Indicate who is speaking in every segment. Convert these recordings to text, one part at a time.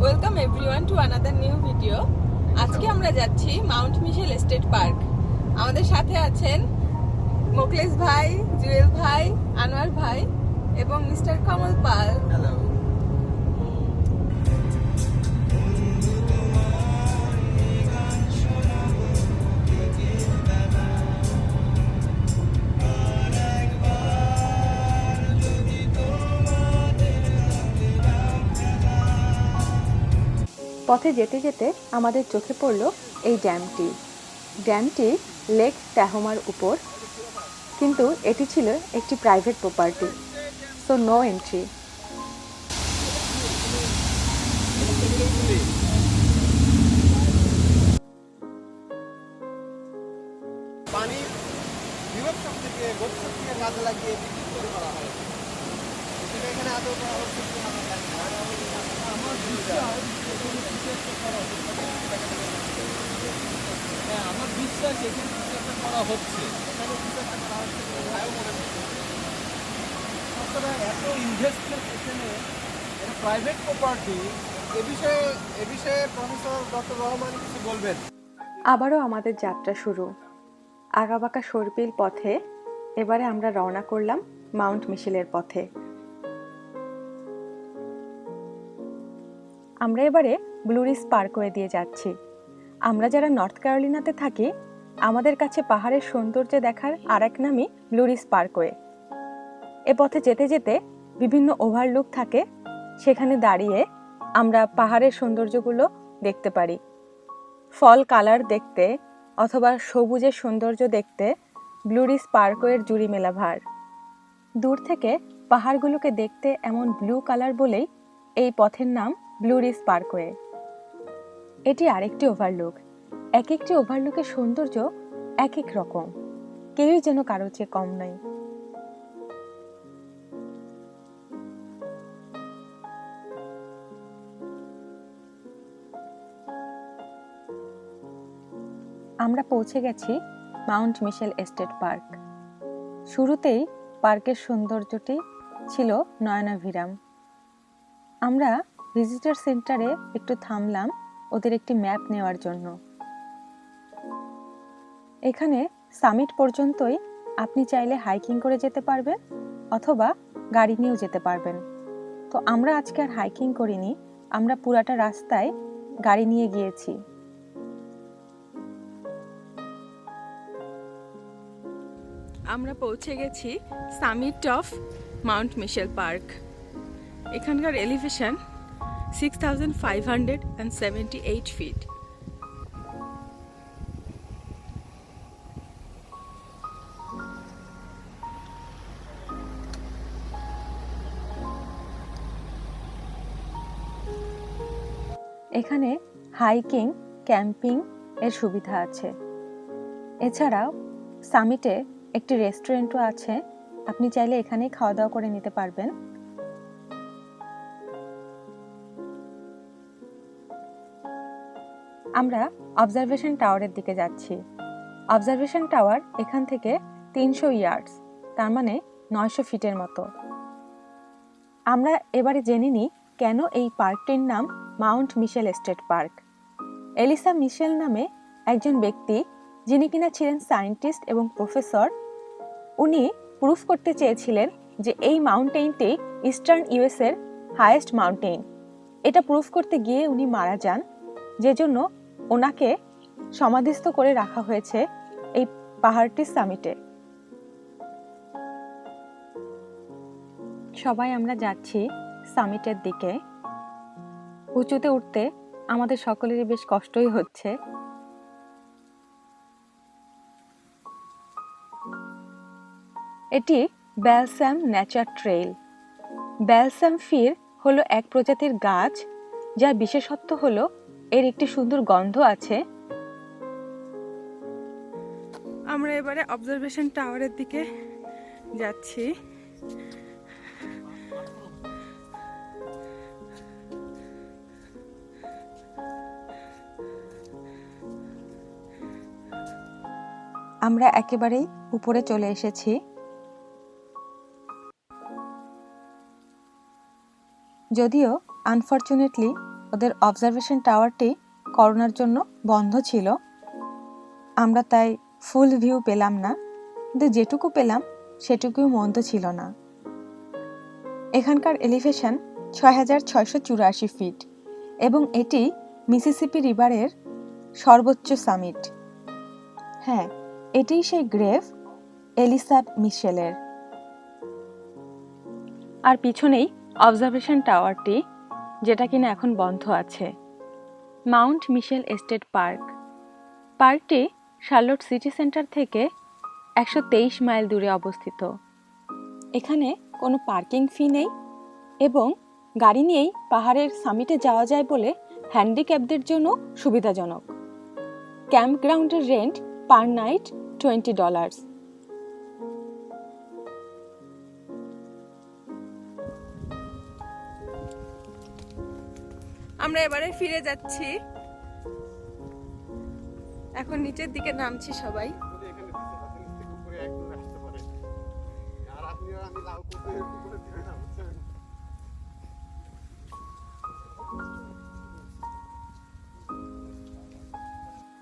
Speaker 1: Welcome everyone to another new video. আজকে আমরা যাচ্ছি মাউন্ট মিশেল এস্টেট পার্ক। আমাদের সাথে আছেন মোকলেশ ভাই, জুয়েল ভাই, আনোয়ার ভাই এবং মিস্টার কমল পাল।
Speaker 2: হ্যালো।
Speaker 3: পথে যেতে যেতে আমাদের চোখে পড়ল এই ড্যামটি লেক ট্যাহোমার উপর, কিন্তু এটি ছিল একটি private property, so no entry.
Speaker 2: পানি বিভৎসক থেকে গতিশক্তিকে কাজে লাগিয়ে বিদ্যুৎ তৈরি করা হয়। সেটা এখানে আদৌ করা হচ্ছে কি না আমার
Speaker 4: বিশ্বাস এখানে কিছু একটা করা হচ্ছে। আপনারা এত ইনভেস্টমেন্ট এখানে, এটা প্রাইভেট প্রপার্টি, এ বিষয়ে প্রফেসর ডক্টর রহমান কিছু বলবেন।
Speaker 3: আবারও আমাদের যাত্রা শুরু। আঁকাবাঁকা সর্পিল পথে এবারে আমরা রওনা করলাম মাউন্ট মিশেলের পথে। আমরা এবারে ব্লু রিজ পার্কওয়ে দিয়ে যাচ্ছি। আমরা যারা নর্থ ক্যারোলিনাতে থাকি, আমাদের কাছে পাহাড়ের সৌন্দর্য দেখার আর এক নামই ব্লু রিজ পার্কওয়ে। এ পথে যেতে যেতে বিভিন্ন ওভারলুক থাকে, সেখানে দাঁড়িয়ে আমরা পাহাড়ের সৌন্দর্যগুলো দেখতে পারি। ফল কালার দেখতে অথবা সবুজের সৌন্দর্য দেখতে ব্লু রিজ পার্কওয়ের জুড়ি মেলা ভার। দূর থেকে পাহাড়গুলোকে দেখতে এমন ব্লু কালার বলেই এই পথের নাম ব্লু রিজ পার্কওয়ে। এটি আরেকটি ওভারলুক। এক একটি ওভারলুকের সৌন্দর্য এক এক রকম, কেউই যেন কারোর চেয়ে কম নয়। আমরা পৌঁছে গেছি মাউন্ট মিশেল এস্টেট পার্ক। শুরুতেই পার্কের সৌন্দর্যটি ছিল নয়নাভিরাম। আমরা ভিজিটর সেন্টারে একটু থামলাম ওদের একটি ম্যাপ নেওয়ার জন্য। এখানে সামিট পর্যন্তই আপনি চাইলে হাইকিং করে যেতে পারবেন অথবা গাড়ি নিয়েও যেতে পারবেন। তো আমরা আজকে আর হাইকিং করিনি, আমরা পুরাটা রাস্তায় গাড়ি নিয়ে গিয়েছি।
Speaker 1: আমরা পৌঁছে গেছি summit of Mount Mitchell park. এখানকার এলিভেশন 6578 ফিট।
Speaker 3: এখানে হাইকিং, ক্যাম্পিং এর সুবিধা আছে। এছাড়াও সামিটে একটি রেস্টুরেন্টও আছে, আপনি চাইলে এখানেই খাওয়া দাওয়া করে নিতে পারবেন। আমরা অবজারভেশন টাওয়ারের দিকে যাচ্ছি। অবজারভেশন টাওয়ার এখান থেকে 300 ইয়ার্ডস, তার মানে 900 ফিটের মতো। আমরা এবারে জেনে নিই কেন এই পার্কটির নাম মাউন্ট মিশেল এস্টেট পার্ক। এলিসা মিশেল নামে একজন ব্যক্তি, যিনি কিনা ছিলেন সায়েন্টিস্ট এবং প্রফেসর, উনি প্রুফ করতে চেয়েছিলেন যে এই মাউন্টেইনটি ইস্টার্ন ইউএস এর হাইয়েস্ট মাউন্টেইন। এটা প্রুফ করতে গিয়ে উনি মারা যান, যে জন্য ওনাকে সমাধিস্থ করে রাখা হয়েছে এই পাহাড়টির সামিটে। সবাই আমরা যাচ্ছি সামিটের দিকে। উঁচুতে উঠতে আমাদের সকলেরই বেশ কষ্টই হচ্ছে। এটি ব্যালসাম নেচার ট্রেইল। ব্যালসাম ফির হলো এক প্রজাতির গাছ, যার বিশেষত্ব হলো এর একটি সুন্দর গন্ধ আছে।
Speaker 1: আমরা এবারে অবজারভেশন টাওয়ারের দিকে যাচ্ছি।
Speaker 3: আমরা একেবারেই উপরে চলে এসেছি। যদিও আনফরচুনেটলি ওদের অবজারভেশন টাওয়ারটি করোনার জন্য বন্ধ ছিল। আমরা তাই ফুল ভিউ পেলাম না, কিন্তু যেটুকু পেলাম সেটুকুও মন্দ ছিল না। এখানকার এলিভেশন ৬,৬৮৪ ফিট এবং এটি মিসিসিপি রিভারের সর্বোচ্চ সামিট। হ্যাঁ, এটিই সেই গ্রেভ এলিসা মিশেলের। আর পিছনেই অবজারভেশন টাওয়ারটি, যেটা কিনা এখন বন্ধ আছে। মাউন্ট মিশেল এস্টেট পার্ক। পার্কটি শার্লট সিটি সেন্টার থেকে ১২৩ মাইল দূরে অবস্থিত। এখানে কোনো পার্কিং ফি নেই এবং গাড়ি নিয়েই পাহাড়ের সামিটে যাওয়া যায় বলে হ্যান্ডিক্যাপদের জন্য সুবিধাজনক। ক্যাম্প গ্রাউন্ডের রেন্ট পার নাইট $20।
Speaker 1: আমরা এবারে ফিরে যাচ্ছি, এখন নিচের দিকে নামছি সবাই।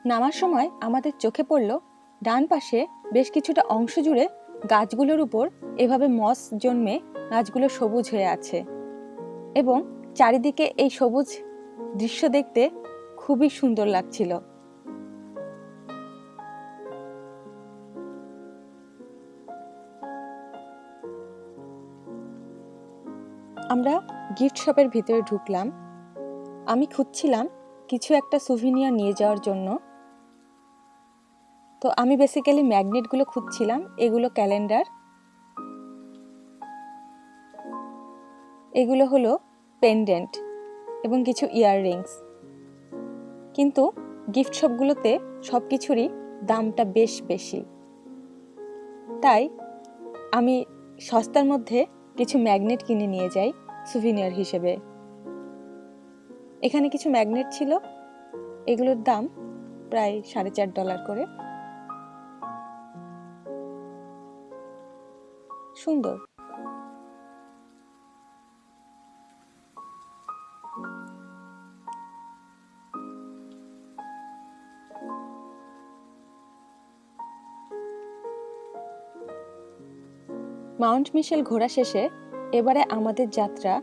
Speaker 3: নামার সময় আমাদের চোখে পড়ল ডান পাশে বেশ কিছুটা অংশ জুড়ে গাছগুলোর উপর এভাবে মস জন্মে গাছগুলো সবুজ হয়ে আছে এবং চারিদিকে এই সবুজ দৃশ্য দেখতে খুবই সুন্দর লাগছিল। আমরা গিফট শপের ভিতরে ঢুকলাম। আমি খুঁজছিলাম কিছু একটা সুভিনিয়ার নিয়ে যাওয়ার জন্য। তো আমি বেসিক্যালি ম্যাগনেটগুলো খুঁজছিলাম। এগুলো ক্যালেন্ডার, এগুলো হলো পেন্ডেন্ট এবং কিছু ইয়াররিংস। কিন্তু গিফট শপগুলোতে সব কিছুরই দামটা বেশ বেশি, তাই আমি সস্তার মধ্যে কিছু ম্যাগনেট কিনে নিয়ে যাই সুভিনিয়ার হিসেবে। এখানে কিছু ম্যাগনেট ছিল, এগুলোর দাম প্রায় $4.5 করে। সুন্দর। মাউন্ট মিশেল ঘোরা শেষে এবারে আমাদের যাত্রা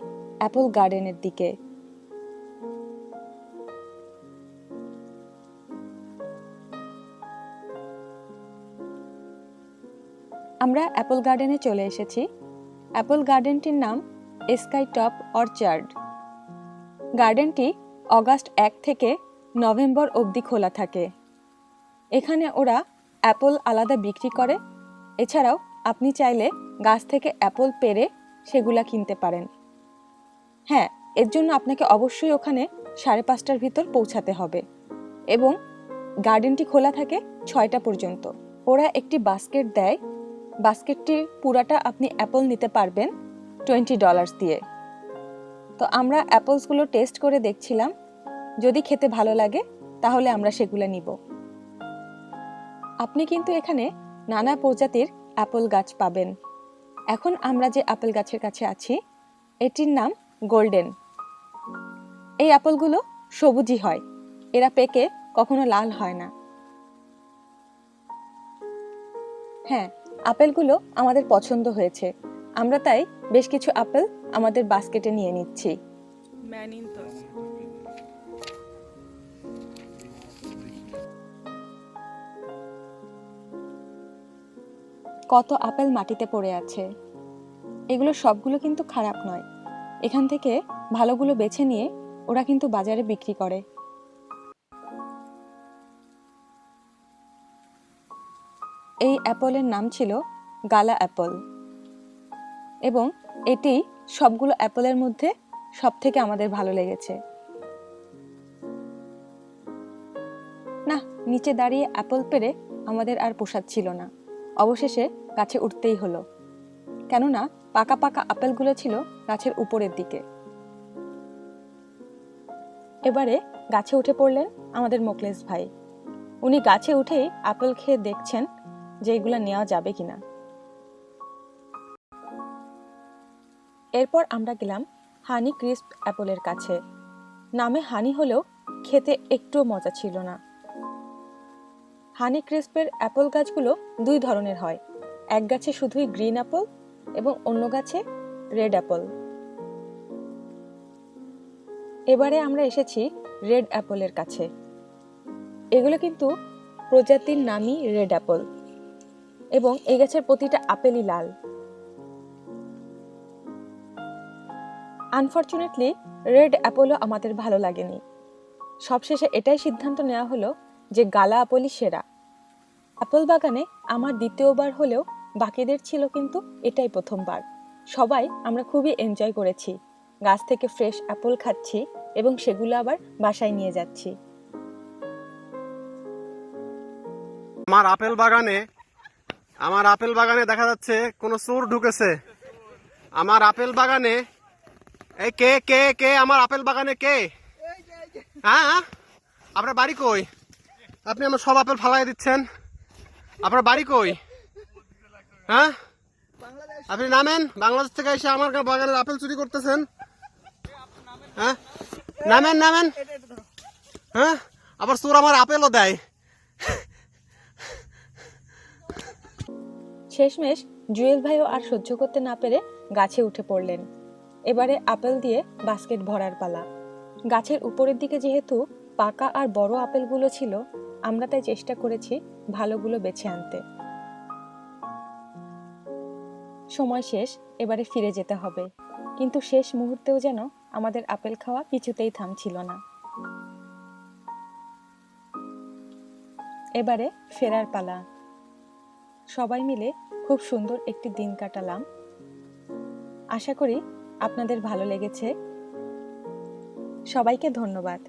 Speaker 3: অ্যাপল গার্ডেনের দিকে। আমরা অ্যাপল গার্ডেনে চলে এসেছি। অ্যাপল গার্ডেনটির নাম স্কাই টপ অর্চার্ড। গার্ডেনটি অগাস্ট 1 থেকে নভেম্বর অবধি খোলা থাকে। এখানে ওরা অ্যাপল আলাদা বিক্রি করে, এছাড়াও আপনি চাইলে গাছ থেকে অ্যাপল পেড়ে সেগুলা কিনতে পারেন। হ্যাঁ, এর জন্য আপনাকে অবশ্যই ওখানে 5:30টার ভিতর পৌঁছাতে হবে এবং গার্ডেনটি খোলা থাকে 6টা পর্যন্ত। ওরা একটি বাস্কেট দেয়, বাস্কেটটি পুরাটা আপনি অ্যাপল নিতে পারবেন $20 দিয়ে। তো আমরা অ্যাপলসগুলো টেস্ট করে দেখছিলাম, যদি খেতে ভালো লাগে তাহলে আমরা সেগুলো নিব। আপনি কিন্তু এখানে নানা প্রজাতির অ্যাপল গাছ পাবেন। এখন আমরা যে অ্যাপল গাছের কাছে আছি এটির নাম গোল্ডেন। এই অ্যাপলগুলো সবুজই হয়, এরা পেকে কখনো লাল হয় না। হ্যাঁ, আপেলগুলো আমাদের পছন্দ হয়েছে, আমরা তাই বেশ কিছু আপেল আমাদের বাস্কেটে নিয়ে নিচ্ছি। কত আপেল মাটিতে পড়ে আছে। এগুলো সবগুলো কিন্তু খারাপ নয়, এখান থেকে ভালোগুলো বেছে নিয়ে ওরা কিন্তু বাজারে বিক্রি করে। এই অ্যাপলের নাম ছিল গালা অ্যাপল এবং এটি সবগুলো অ্যাপলের মধ্যে সব থেকে আমাদের ভালো লেগেছে। না, নিচে দাঁড়িয়ে অ্যাপল পেড়ে আমাদের আর পোষাচ্ছিল না, অবশেষে গাছে উঠতেই হলো, কেননা পাকা পাকা আপেলগুলো ছিল গাছের উপরের দিকে। এবারে গাছে উঠে পড়লেন আমাদের মোকলেস ভাই। উনি গাছে উঠেই আপেল খেয়ে দেখছেন যে এগুলো নেওয়া যাবে কিনা। এরপর আমরা গেলাম হানি ক্রিস্প অ্যাপলের কাছে, নামে হানি হলেও খেতে একটুও মজা ছিল না। হানি ক্রিস্পের অ্যাপল গাছগুলো দুই ধরনের হয়, এক গাছে শুধুই গ্রিন অ্যাপল এবং অন্য গাছে রেড অ্যাপল। এবারে আমরা এসেছি রেড অ্যাপলের কাছে। এগুলো কিন্তু প্রজাতির নামই রেড অ্যাপল এবং এই গাছের প্রতিটা আপেলই লাল। আনফরচুনেটলি রেড অ্যাপলও আমাদের ভালো লাগেনি। সবশেষে এটাই সিদ্ধান্ত নেওয়া হলো যে গালা আপেলই সেরা। অ্যাপল বাগানে আমার দ্বিতীয়বার হলেও বাকিদের ছিল কিন্তু এটাই প্রথমবার। সবাই আমরা খুবই এনজয় করেছি, গাছ থেকে ফ্রেশ অ্যাপল খাচ্ছি এবং সেগুলো আবার বাসায় নিয়ে যাচ্ছি।
Speaker 2: আমার আপেল বাগানে দেখা যাচ্ছে কোনো চোর ঢুকেছে। আমার আপেল বাগানে এই কে কে কে আমার আপেল বাগানে কে? হ্যাঁ, আপনার বাড়ি কই? আপনি আমার সব আপেল ফালাই দিচ্ছেন। আপনার বাড়ি কই? হ্যাঁ, আপনি নামেন। বাংলাদেশ থেকে এসে আমার বাগানের আপেল চুরি করতেছেন। হ্যাঁ, নামেন নামেন। হ্যাঁ, আবার চোর আমার আপেলও দেয়।
Speaker 3: শেষমেশ জুয়েল ভাইও আর সহ্য করতে না পেরে গাছে উঠে পড়লেন। এবারে আপেল দিয়ে বাস্কেট ভরার পালা। গাছের উপরের দিকে যেহেতু পাকা আর বড় আপেলগুলো ছিল, আমরা তাই চেষ্টা করেছি ভালোগুলো বেছে আনতে। সময় শেষ, এবারে ফিরে যেতে হবে, কিন্তু শেষ মুহূর্তেও যেন আমাদের আপেল খাওয়া কিছুতেই থামছিল না। এবারে ফেরার পালা। সবাই মিলে খুব সুন্দর একটি দিন কাটালাম। আশা করি আপনাদের ভালো লেগেছে। সবাইকে ধন্যবাদ।